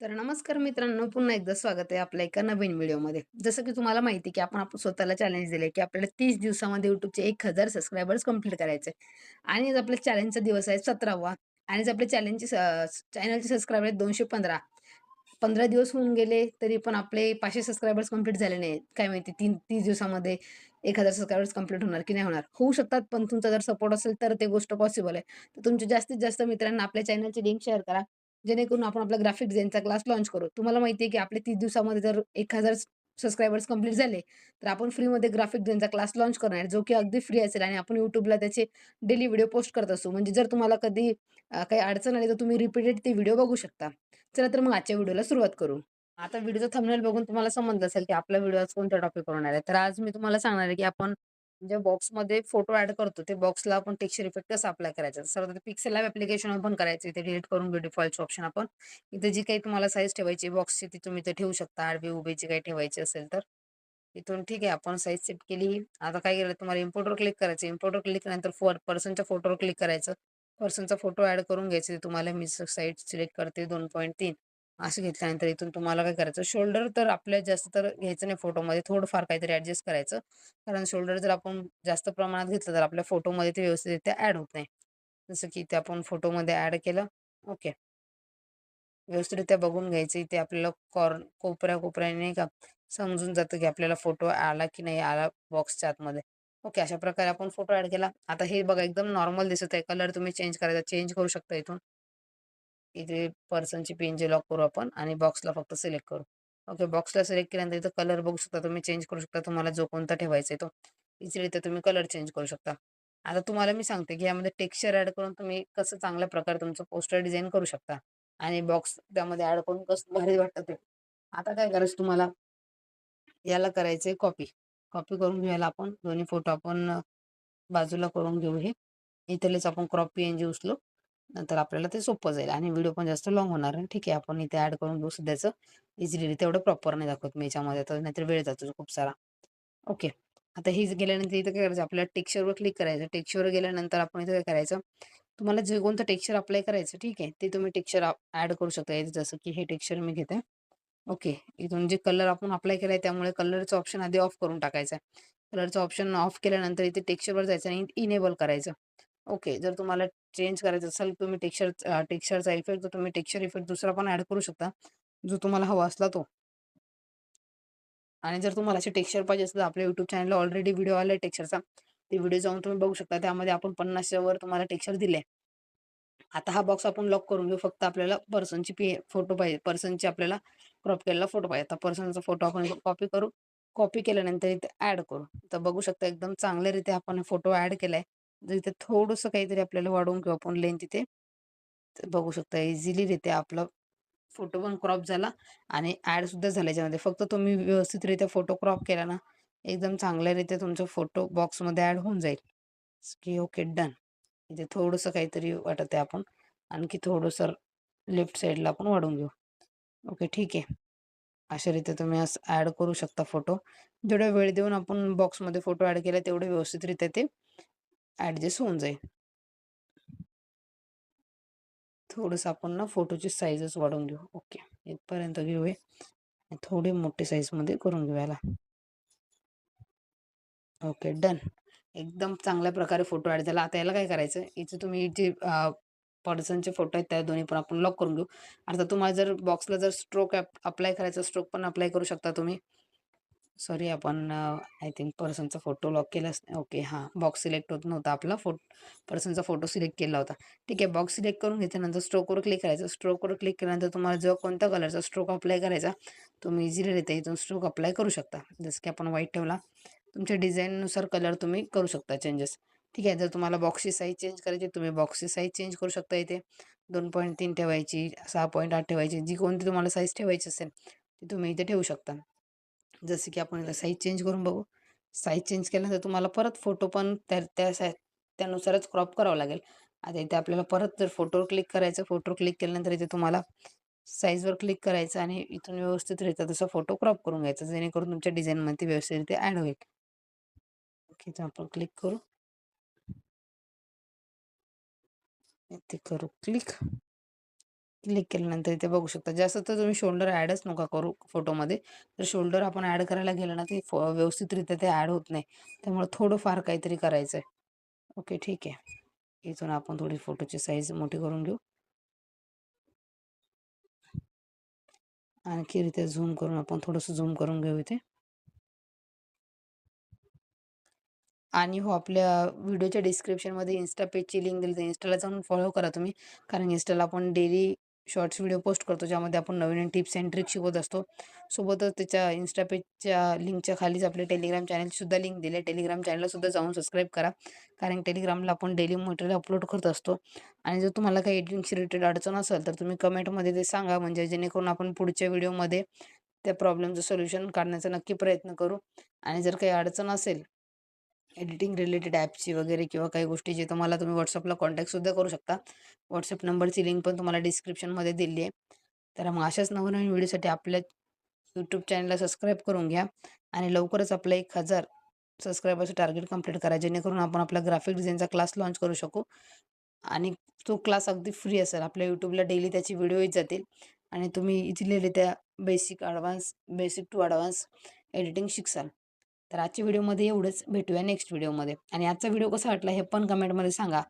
तर नमस्कार मित्रांनो, पुन्हा एकदा स्वागत आहे आपल्या एका नवीन व्हिडिओमध्ये. जसं की तुम्हाला माहिती आहे, की आपण स्वतःला चॅलेंज दिलंय, की आपल्याला 30 दिवसामध्ये YouTubeचे 1000 सबस्क्रायबर्स कंप्लीट करायचे आणि आज आपल्या चॅलेंजचा दिवस आहे 17वा आणि आज आपल्या चॅनलचे सबस्क्रायबर आहेत 215. 15 दिवस होऊन गेले, तरी पण आपले 500 सबस्क्रायबर्स कंप्लीट झाले नाहीत. काय माहिती 30 दिवसामध्ये 1000 सबस्क्रायबर्स कंप्लीट होणार की नाही होणार? होऊ शकतात, पण तुमचा जर सपोर्ट असेल तर ते गोष्ट पॉसिबल आहे. तर तुमच्या जास्तीत जास्त मित्रांना आपल्या चॅनलची लिंक शेअर करा. जेणेकरून आपण आपला ग्राफिक डिझाइनचा क्लास लॉन्च करू. तुम्हाला माहिती आहे, की आपले 30 दिवसामध्ये जर 1000 सबस्क्रायबर्स कंप्लीट झाले, तर आपण फ्रीमध्ये ग्राफिक डिझाइनचा क्लास लॉन्च करणार आहे, जो की अगदी फ्री असेल आणि आपण YouTubeला त्याचे डेली व्हिडिओ पोस्ट करत असू. म्हणजे जर तुम्हाला कधी काही अडचण आली, तर तुम्ही रिपीटेड ते व्हिडिओ बघू शकता. चला तर मग आजच्या व्हिडिओला सुरुवात करू. आता व्हिडिओचा थंबनेल बघून तुम्हाला समजलं असेल, की आपला व्हिडिओ आज कोणत्या टॉपिकवर होणार आहे. तर आज मी तुम्हाला सांगणार आहे, की आपण ज्या बॉक्समध्ये फोटो ॲड करतो, ते बॉक्सला आपण टेक्स्चर इफेक्ट कसा अप्लाय करायचा. सर्वप्रथम पिक्सेल लॅब ॲप्लिकेशन ओपन करायचं. इथे डिलीट करून घेऊ डिफॉल्टचं ऑप्शन आपण. इथे जी काही तुम्हाला साईज ठेवायची बॉक्सची ती तुम्ही इथे ठेवू शकता. आडवी उभीची काही ठेवायची असेल तर. इथून ठीक आहे आपण साईज सेट केली. आता काय केलं तुम्हाला इम्पोर्टवर क्लिक करायचं. इम्पोर्टवर क्लिक केल्यानंतर पर्सनच्या फोटोवर क्लिक करायचं. पर्सनचा फोटो ॲड करून घ्यायचा. तुम्हाला मी साईज सिलेक्ट करते 2.3 असं घेतल्यानंतर इथून तुम्हाला काय करायचं शोल्डर तर आपल्याला जास्त तर घ्यायचं नाही फोटोमध्ये थोडंफार काहीतरी ॲडजस्ट करायचं. कारण शोल्डर जर आपण जास्त प्रमाणात घेतलं तर आपल्या फोटोमध्ये ते व्यवस्थितरित्या ॲड होत नाही. जसं की इथे आपण फोटोमध्ये ॲड केलं. ओके. व्यवस्थितरित्या बघून घ्यायचं. इथे आपल्याला कोपऱ्या-कोपऱ्याने नाही का समजून जातं, की आपल्याला फोटो आला की नाही आला बॉक्सच्या आतमध्ये. ओके. अशा प्रकारे आपण फोटो ॲड केला. आता हे बघा एकदम नॉर्मल दिसत आहे. कलर तुम्ही चेंज करायचा. चेंज करू शकता इथून. इथे पर्सनची पिन लॉक करू आपण आणि बॉक्सला फक्त सिलेक्ट करू. ओके. बॉक्सला सिलेक्ट केल्यानंतर इथं कलर बघू शकता तुम्ही चेंज करू शकता. तुम्हाला जो कोणता ठेवायचा आहे तो. इझिली तुम्ही कलर चेंज करू शकता. आता तुम्हाला मी सांगते, की यामध्ये टेक्स्चर ॲड करून तुम्ही कसं चांगल्या प्रकारे तुमचं पोस्टर डिझाइन करू शकता. आणि बॉक्स त्यामध्ये ॲड करून कसं भारी वाटतं ते. आता काय करायचं तुम्हाला, याला करायचंय कॉपी. कॉपी करून घ्यायला आपण दोन्ही फोटो आपण बाजूला करून घेऊ हे. इथलेच आपण क्रॉप पी-एन-जी उचलू. नंतर आपल्याला ते सोपं जाईल आणि व्हिडिओ पण जास्त लाँग होणार नाही. ठीक आहे, आपण इथे ॲड करून घेऊ सध्याचं. इझिली तेवढं प्रॉपर नाही दाखवत मी याच्यामध्ये, तर नाहीतर वेळ जातो खूप सारा. ओके. आता हे गेल्यानंतर इथं काय करायचं आपल्याला टेक्स्चरवर क्लिक करायचं. टेक्स्चरवर गेल्यानंतर आपण इथं काय करायचं, तुम्हाला जे कोणतं टेक्स्चर अप्लाय करायचं ठीक आहे, ते तुम्ही टेक्स्चर ॲड करू शकता. इथे जसं की हे टेक्स्चर मी घेते. ओके. इथून जे कलर आपण अप्लाय केलाय त्यामुळे कलरचं ऑप्शन आधी ऑफ करून टाकायचं आहे. कलरचं ऑप्शन ऑफ केल्यानंतर इथे टेक्स्चरवर जायचं आणि इनेबल करायचं. ओके. जर तुम्हाला चेंज करायचं असेल तुम्ही टेक्स्चरचा इफेक्ट तर तुम्ही टेक्स्चर इफेक्ट दुसरा पण ॲड करू शकता, जो तुम्हाला हवा असला तो. आणि जर तुम्हाला असे टेक्स्चर पाहिजे असेल तर आपल्या YouTube चॅनलला ऑलरेडी व्हिडिओ आलाय टेक्स्चरचा. ते व्हिडिओ जाऊन तुम्ही बघू शकता. त्यामध्ये आपण 50च्या वर तुम्हाला टेक्स्चर दिले. आता हा बॉक्स आपण लॉक करून घेऊ. फक्त आपल्याला फोटो पाहिजे. पर्सनची आपल्याला क्रॉप केलेला फोटो पाहिजे. आता पर्सनचा फोटो आपण कॉपी करू. कॉपी केल्यानंतर इथे ॲड करू. तर बघू शकता एकदम चांगल्यारीत्या आपण फोटो ॲड केलाय. जर इथे थोडंसं काहीतरी आपल्याला वाढवून घेऊ आपण लेंथ इथे. तर बघू शकता इझिलीरित्या आपला फोटो पण क्रॉप झाला आणि ॲड सुद्धा झाला याच्यामध्ये. फक्त तुम्ही व्यवस्थितरित्या फोटो क्रॉप केला ना, एकदम चांगल्यारीत्या तुमचा फोटो बॉक्समध्ये ॲड होऊन जाईल. की ओके डन. इथे थोडंसं काहीतरी वाटत आहे आपण आणखी थोडंसं लेफ्ट साईडला आपण वाढवून घेऊ. ओके ठीक आहे. अशा रीते तुम्ही असं ॲड करू शकता फोटो. जेवढा वेळ देऊन आपण बॉक्समध्ये फोटो ॲड केला तेवढे व्यवस्थितरित्या ते ॲडजस्ट होऊन जाईल. थोडंसं आपण ना फोटोची साईजच वाढवून घेऊ. ओके. इथपर्यंत घेऊया. थोडी मोठी साईजमध्ये करून घेऊ याला. Okay done. एकदम चांगल्या प्रकारे फोटो ॲड झाला. आता याला काय करायचं, इथे तुम्ही जे पर्सनचे फोटो आहेत त्या दोन्ही पण आपण लॉक करून घेऊ. आता तुम्हाला जर बॉक्सला जर स्ट्रोक अप्लाय करायचा स्ट्रोक पण अप्लाय करू शकता तुम्ही. सॉरी आपण आय थिंक पर्सनचा फोटो लॉक केलाच नाही. ओके हां, बॉक्स सिलेक्ट होत नव्हता आपला पर्सनचा फोटो सिलेक्ट केला होता. ठीक आहे, बॉक्स सिलेक्ट करून घेतल्यानंतर स्ट्रोकवर क्लिक करायचं. स्ट्रोकवर क्लिक केल्यानंतर तुम्हाला जो कोणत्या कलरचा स्ट्रोक अप्लाय करायचा, तुम्ही इझिलीरित्या इथून स्ट्रोक अप्लाय करू शकता. जसं की आपण व्हाईट ठेवला. तुमच्या डिझाईननुसार कलर तुम्ही करू शकता चेंजेस. ठीक आहे, जर तुम्हाला बॉक्सची साईज चेंज करायची तुम्ही बॉक्सची साईज चेंज करू शकता इथे. 2.3 ठेवायची, 6.8 ठेवायची, जी कोणती तुम्हाला साईज ठेवायची असेल, ती तुम्ही इथे ठेवू शकता. जसं की आपण साईज चेंज करून बघू. साईज चेंज केल्यानंतर तुम्हाला परत फोटो पण त्यानुसारच क्रॉप करावा लागेल. आता इथे आपल्याला परत जर फोटोवर क्लिक करायचं, फोटोवर क्लिक केल्यानंतर इथे तुम्हाला साईजवर क्लिक करायचं आणि इथून व्यवस्थितरित्या तसा फोटो क्रॉप करून घ्यायचा, जेणेकरून तुमच्या डिझाईनमध्ये व्यवस्थितरित्या ॲड होईल. ओके, तर आपण क्लिक करू. इथे करू क्लिक. क्लिक केल्यानंतर इथे बघू शकता. जास्त तर तुम्ही शोल्डर ॲडच नका करू फोटोमध्ये. तर शोल्डर आपण ॲड करायला गेलं ना, ते व्यवस्थितरित्या ते ॲड होत नाही. त्यामुळे थोडंफार काहीतरी करायचंय. ओके, ठीक आहे. इथून आपण थोडी फोटोची साईज मोठी करून घेऊ. आणखी इथे झूम करून आपण थोडंसं झूम करून घेऊ इथे. आणि हो, आपल्या व्हिडिओच्या डिस्क्रिप्शनमध्ये Insta पेजची लिंक दिली आहे. Instaला जाऊन फॉलो करा तुम्ही. कारण Instaला आपण डेली शॉर्ट्स व्हिडिओ पोस्ट करतो, ज्यामध्ये आपण नवीन टिप्स अँड ट्रिक्स शिकवत असतो. सोबतच त्याच्या Insta पेजच्या लिंकच्या खालीच आपले टेलिग्राम चॅनलची लिंक दिली आहे. टेलिग्राम चॅनलला जाऊन सबस्क्राईब करा. कारण टेलिग्रामला आपण डेली मटेरियल अपलोड करत असतो. आणि जर तुम्हाला काही एडिटिंगशी रिलेटेड अडचण असेल, तर तुम्ही कमेंटमध्ये ते सांगा. म्हणजे जेणेकरून आपण पुढच्या व्हिडिओमध्ये त्या प्रॉब्लेमचं सोल्युशन काढण्याचा नक्की प्रयत्न करू. आणि जर काही अडचण असेल एडिटिंग रिलेटेड ॲपची वगैरे किंवा काही गोष्टीची, तर मला तुम्ही WhatsAppला कॉन्टॅक्टसुद्धा करू शकता. WhatsApp नंबरची लिंक पण तुम्हाला डिस्क्रिप्शनमध्ये दिली आहे. तर मग अशाच नवनवीन व्हिडिओसाठी आपल्या यूट्यूब चॅनलला सबस्क्राईब करून घ्या आणि लवकरच आपलं 1000 सबस्क्रायबरचं टार्गेट कंप्लीट करा. जेणेकरून आपण आपला ग्राफिक डिझाईनचा क्लास लॉन्च करू शकू आणि तो क्लास अगदी फ्री असेल. आपल्या YouTubeला डेली त्याची व्हिडिओ येत जातील आणि तुम्ही इझिलीरित्या बेसिक टू ॲडव्हान्स एडिटिंग शिकसाल. तर आजच्या व्हिडिओमध्ये एवढंच. भेटूया नेक्स्ट व्हिडिओमध्ये आणि आजचा व्हिडिओ कसा वाटला हे पण कमेंटमध्ये सांगा.